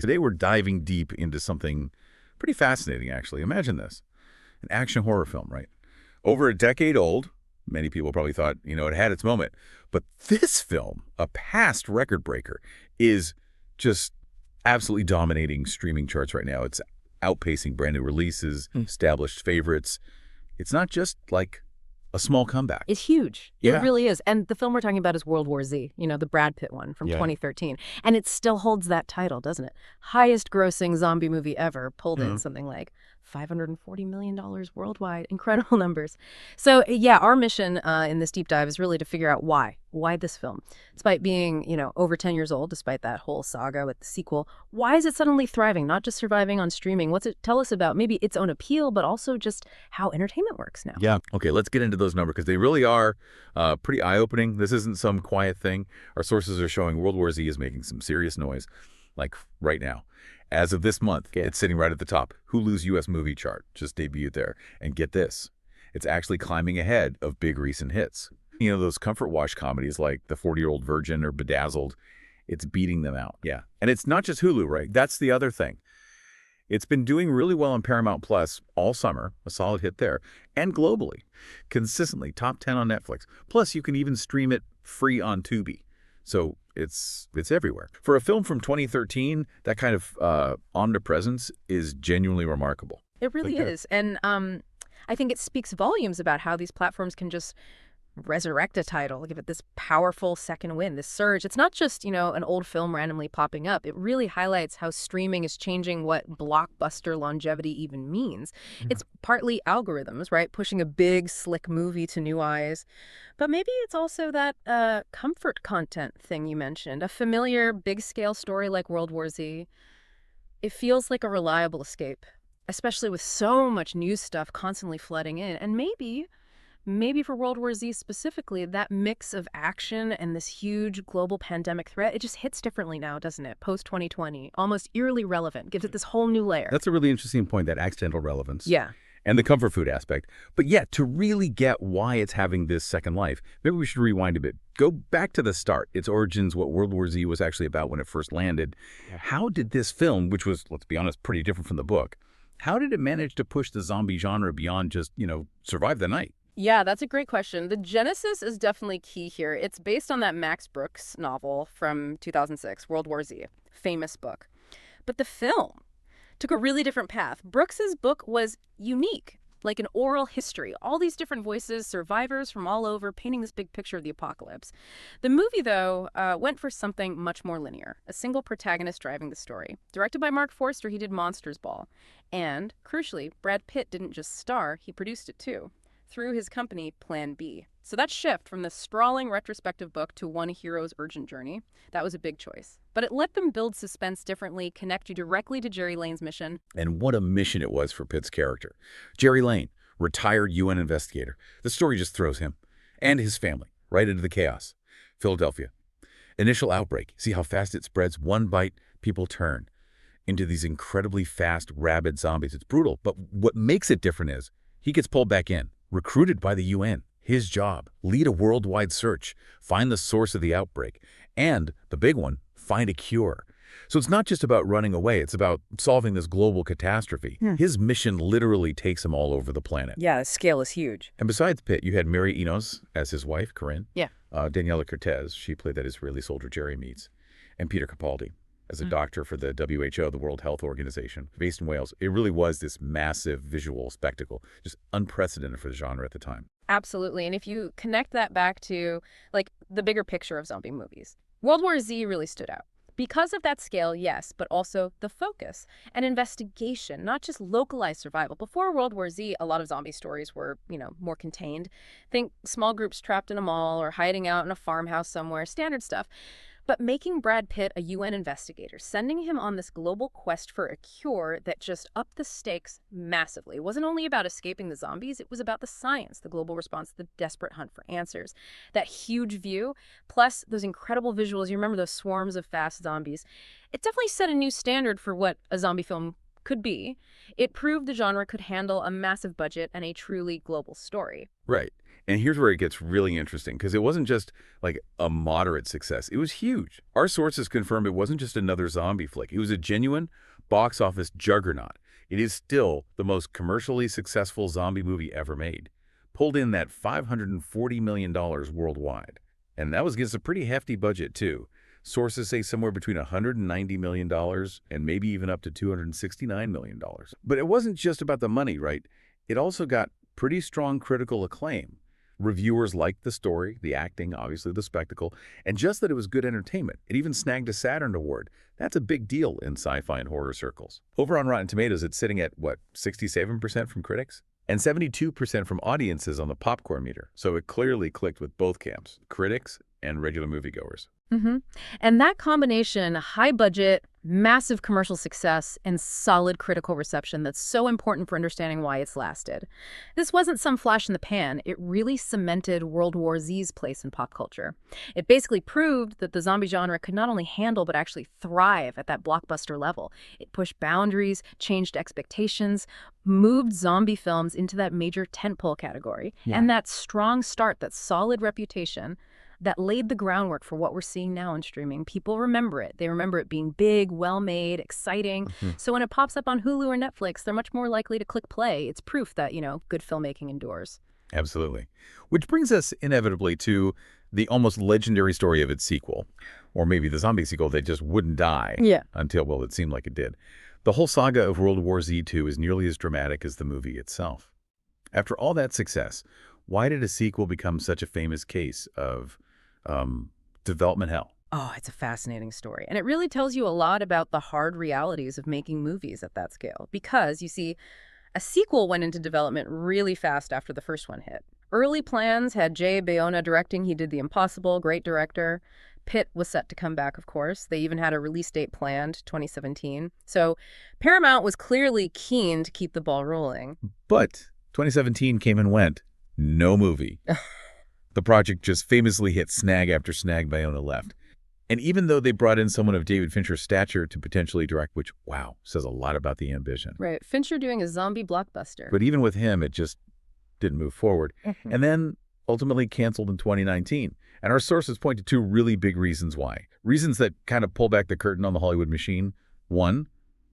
Today we're diving deep into something pretty fascinating, actually. Imagine this. An action horror film, right? Over a decade old. Many people probably thought, it had its moment. But this film, a past record breaker, is just absolutely dominating streaming charts right now. It's outpacing brand new releases, established favorites. It's not just like a small comeback. It's huge. Yeah. It really is. And the film we're talking about is World War Z, the Brad Pitt one from 2013. And it still holds that title, doesn't it? Highest grossing zombie movie ever, pulled in something like $540 million worldwide. Incredible numbers. So, yeah, our mission in this deep dive is really to figure out why. Why this film? Despite being, over 10 years old, despite that whole saga with the sequel, why is it suddenly thriving, not just surviving on streaming? What's it tell us about maybe its own appeal, but also just how entertainment works now? Yeah. Okay, let's get into those numbers because they really are pretty eye-opening. This isn't some quiet thing. Our sources are showing World War Z is making some serious noise, like right now. As of this month, it's sitting right at the top. Hulu's U.S. movie chart just debuted there. And get this, it's actually climbing ahead of big recent hits. Those comfort watch comedies like The 40-Year-Old Virgin or Bedazzled, it's beating them out. Yeah. And it's not just Hulu, right? That's the other thing. It's been doing really well on Paramount Plus all summer, a solid hit there, and globally, consistently top 10 on Netflix. Plus, you can even stream it free on Tubi. So it's everywhere. For a film from 2013, that kind of omnipresence is genuinely remarkable. It really is. And I think it speaks volumes about how these platforms can just resurrect a title, give it this powerful second win, this surge. It's not just, an old film randomly popping up. It really highlights how streaming is changing what blockbuster longevity even means. It's partly algorithms, right? Pushing a big, slick movie to new eyes. But maybe it's also that comfort content thing you mentioned, a familiar, big-scale story like World War Z. It feels like a reliable escape, especially with so much new stuff constantly flooding in. And maybe for World War Z specifically, that mix of action and this huge global pandemic threat, it just hits differently now, doesn't it? Post-2020, almost eerily relevant, gives it this whole new layer. That's a really interesting point, that accidental relevance. Yeah. And the comfort food aspect. But yeah, to really get why it's having this second life, maybe we should rewind a bit. Go back to the start, its origins, what World War Z was actually about when it first landed. Yeah. How did this film, which was, let's be honest, pretty different from the book, how did it manage to push the zombie genre beyond just, survive the night? Yeah, that's a great question. The genesis is definitely key here. It's based on that Max Brooks novel from 2006, World War Z, famous book. But the film took a really different path. Brooks's book was unique, like an oral history. All these different voices, survivors from all over, painting this big picture of the apocalypse. The movie, though, went for something much more linear, a single protagonist driving the story. Directed by Mark Forster, he did Monsters Ball. And, crucially, Brad Pitt didn't just star, he produced it too, through his company, Plan B. So that shift from the sprawling retrospective book to one hero's urgent journey, that was a big choice. But it let them build suspense differently, connect you directly to Jerry Lane's mission. And what a mission it was for Pitt's character. Jerry Lane, retired UN investigator. The story just throws him and his family right into the chaos. Philadelphia. Initial outbreak. See how fast it spreads? One bite, people turn into these incredibly fast, rabid zombies. It's brutal. But what makes it different is he gets pulled back in. Recruited by the UN, his job, lead a worldwide search, find the source of the outbreak, and, the big one, find a cure. So it's not just about running away, it's about solving this global catastrophe. His mission literally takes him all over the planet. Yeah, the scale is huge. And besides Pitt, you had Mary Enos as his wife, Corinne. Yeah. Daniela Cortez, she played that Israeli soldier Jerry meets. And Peter Capaldi as a doctor for the WHO, the World Health Organization, based in Wales. It really was this massive visual spectacle, just unprecedented for the genre at the time. Absolutely. And if you connect that back to, the bigger picture of zombie movies, World War Z really stood out. Because of that scale, yes, but also the focus and investigation, not just localized survival. Before World War Z, a lot of zombie stories were, more contained. Think small groups trapped in a mall or hiding out in a farmhouse somewhere, standard stuff. But making Brad Pitt a UN investigator, sending him on this global quest for a cure that just upped the stakes massively. It wasn't only about escaping the zombies, it was about the science, the global response, the desperate hunt for answers. That huge view, plus those incredible visuals, you remember those swarms of fast zombies, it definitely set a new standard for what a zombie film could be. It proved the genre could handle a massive budget and a truly global story. Right. And here's where it gets really interesting, because it wasn't just like a moderate success. It was huge. Our sources confirm it wasn't just another zombie flick. It was a genuine box office juggernaut. It is still the most commercially successful zombie movie ever made. Pulled in that $540 million worldwide. And that was against a pretty hefty budget, too. Sources say somewhere between $190 million and maybe even up to $269 million. But it wasn't just about the money, right? It also got pretty strong critical acclaim. Reviewers liked the story, the acting, obviously the spectacle, and just that it was good entertainment. It even snagged a Saturn Award. That's a big deal in sci-fi and horror circles. Over on Rotten Tomatoes, it's sitting at, what, 67% from critics? And 72% from audiences on the popcorn meter. So it clearly clicked with both camps, critics and regular moviegoers. Mm-hmm. And that combination, high budget, massive commercial success, and solid critical reception that's so important for understanding why it's lasted. This wasn't some flash in the pan. It really cemented World War Z's place in pop culture. It basically proved that the zombie genre could not only handle but actually thrive at that blockbuster level. It pushed boundaries, changed expectations, moved zombie films into that major tentpole category. Yeah. And that strong start, that solid reputation, that laid the groundwork for what we're seeing now in streaming. People remember it. They remember it being big, well-made, exciting. So when it pops up on Hulu or Netflix, they're much more likely to click play. It's proof that, good filmmaking endures. Absolutely. Which brings us inevitably to the almost legendary story of its sequel, or maybe the zombie sequel that just wouldn't die until, well, it seemed like it did. The whole saga of World War Z 2 is nearly as dramatic as the movie itself. After all that success, why did a sequel become such a famous case of development hell? Oh, it's a fascinating story. And it really tells you a lot about the hard realities of making movies at that scale. Because, you see, a sequel went into development really fast after the first one hit. Early plans had Jay Bayona directing. He did The Impossible, great director. Pitt was set to come back, of course. They even had a release date planned, 2017. So Paramount was clearly keen to keep the ball rolling. But 2017 came and went. No movie. The project just famously hit snag after snag. Bayona left. And even though they brought in someone of David Fincher's stature to potentially direct, which, wow, says a lot about the ambition. Right. Fincher doing a zombie blockbuster. But even with him, it just didn't move forward. And then ultimately canceled in 2019. And our sources point to two really big reasons why. Reasons that kind of pull back the curtain on the Hollywood machine. One,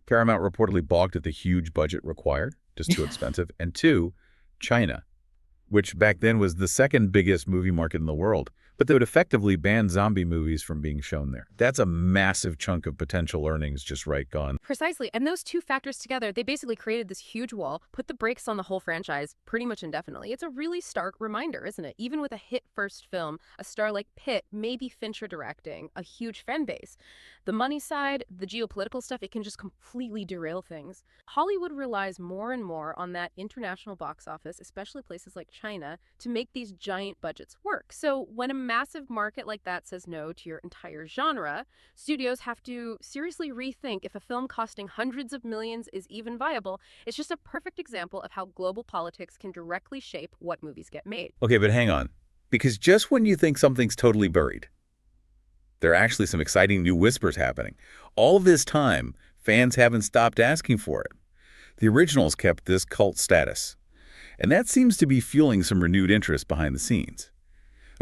Paramount reportedly balked at the huge budget required, just too expensive. And two, China, which back then was the second biggest movie market in the world, but they would effectively ban zombie movies from being shown there. That's a massive chunk of potential earnings just gone. Precisely. And those two factors together, they basically created this huge wall, put the brakes on the whole franchise pretty much indefinitely. It's a really stark reminder, isn't it? Even with a hit first film, a star like Pitt, maybe Fincher directing, a huge fan base. The money side, the geopolitical stuff, it can just completely derail things. Hollywood relies more and more on that international box office, especially places like China, to make these giant budgets work. So when a massive market like that says no to your entire genre, studios have to seriously rethink if a film costing hundreds of millions is even viable. It's just a perfect example of how global politics can directly shape what movies get made. Okay, but hang on. Because just when you think something's totally buried, there are actually some exciting new whispers happening. All this time, fans haven't stopped asking for it. The originals kept this cult status. And that seems to be fueling some renewed interest behind the scenes.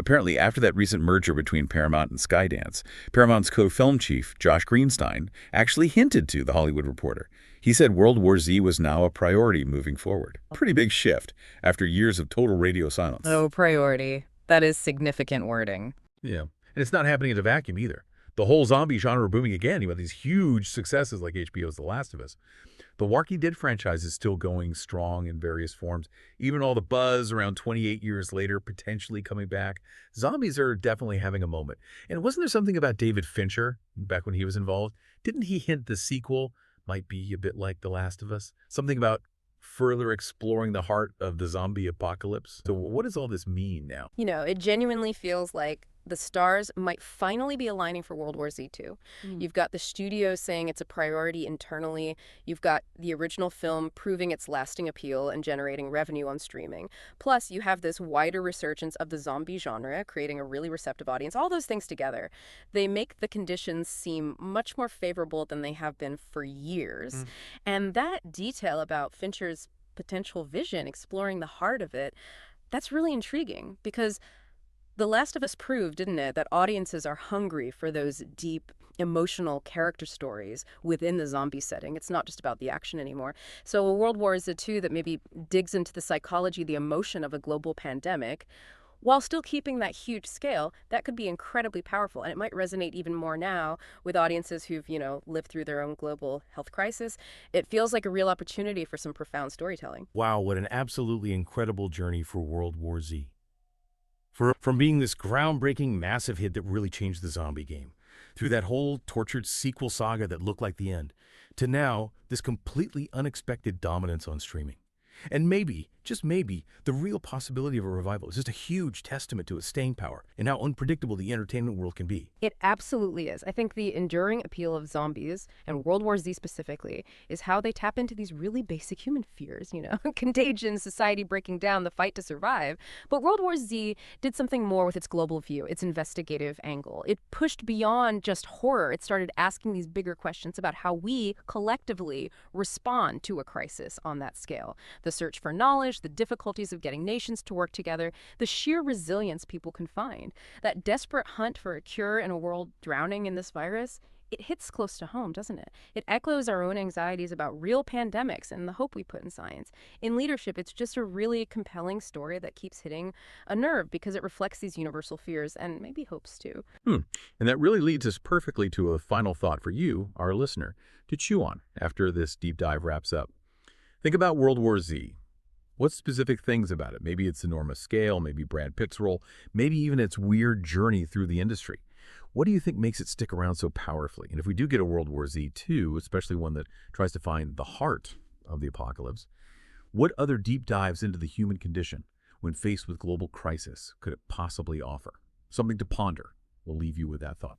Apparently, after that recent merger between Paramount and Skydance, Paramount's co-film chief, Josh Greenstein, actually hinted to The Hollywood Reporter. He said World War Z was now a priority moving forward. Pretty big shift after years of total radio silence. Oh, priority. That is significant wording. Yeah. And it's not happening in a vacuum either. The whole zombie genre booming again. You have these huge successes like HBO's The Last of Us. The Walking Dead franchise is still going strong in various forms. Even all the buzz around 28 years later, potentially coming back. Zombies are definitely having a moment. And wasn't there something about David Fincher back when he was involved? Didn't he hint the sequel might be a bit like The Last of Us? Something about further exploring the heart of the zombie apocalypse. So what does all this mean now? It genuinely feels like the stars might finally be aligning for World War Z 2. You've got the studios saying it's a priority internally. You've got the original film proving its lasting appeal and generating revenue on streaming. Plus, you have this wider resurgence of the zombie genre, creating a really receptive audience. All those things together, they make the conditions seem much more favorable than they have been for years. And that detail about Fincher's potential vision, exploring the heart of it, That's really intriguing because The Last of Us proved, didn't it, that audiences are hungry for those deep, emotional character stories within the zombie setting. It's not just about the action anymore. So a World War Z that maybe digs into the psychology, the emotion of a global pandemic, while still keeping that huge scale, that could be incredibly powerful. And it might resonate even more now with audiences who've, lived through their own global health crisis. It feels like a real opportunity for some profound storytelling. Wow, what an absolutely incredible journey for World War Z. From being this groundbreaking, massive hit that really changed the zombie game, through that whole tortured sequel saga that looked like the end, to now this completely unexpected dominance on streaming. And maybe, just maybe, the real possibility of a revival is just a huge testament to its staying power and how unpredictable the entertainment world can be. It absolutely is. I think the enduring appeal of zombies, and World War Z specifically, is how they tap into these really basic human fears, contagion, society breaking down, the fight to survive. But World War Z did something more with its global view, its investigative angle. It pushed beyond just horror. It started asking these bigger questions about how we collectively respond to a crisis on that scale. The search for knowledge, the difficulties of getting nations to work together, the sheer resilience people can find, that desperate hunt for a cure in a world drowning in this virus, it hits close to home, doesn't it? It echoes our own anxieties about real pandemics and the hope we put in science. In leadership, it's just a really compelling story that keeps hitting a nerve because it reflects these universal fears and maybe hopes too. And that really leads us perfectly to a final thought for you, our listener, to chew on after this deep dive wraps up. Think about World War Z. What specific things about it? Maybe its enormous scale, maybe Brad Pitt's role, maybe even its weird journey through the industry. What do you think makes it stick around so powerfully? And if we do get a World War Z 2, especially one that tries to find the heart of the apocalypse, what other deep dives into the human condition when faced with global crisis could it possibly offer? Something to ponder. We'll leave you with that thought.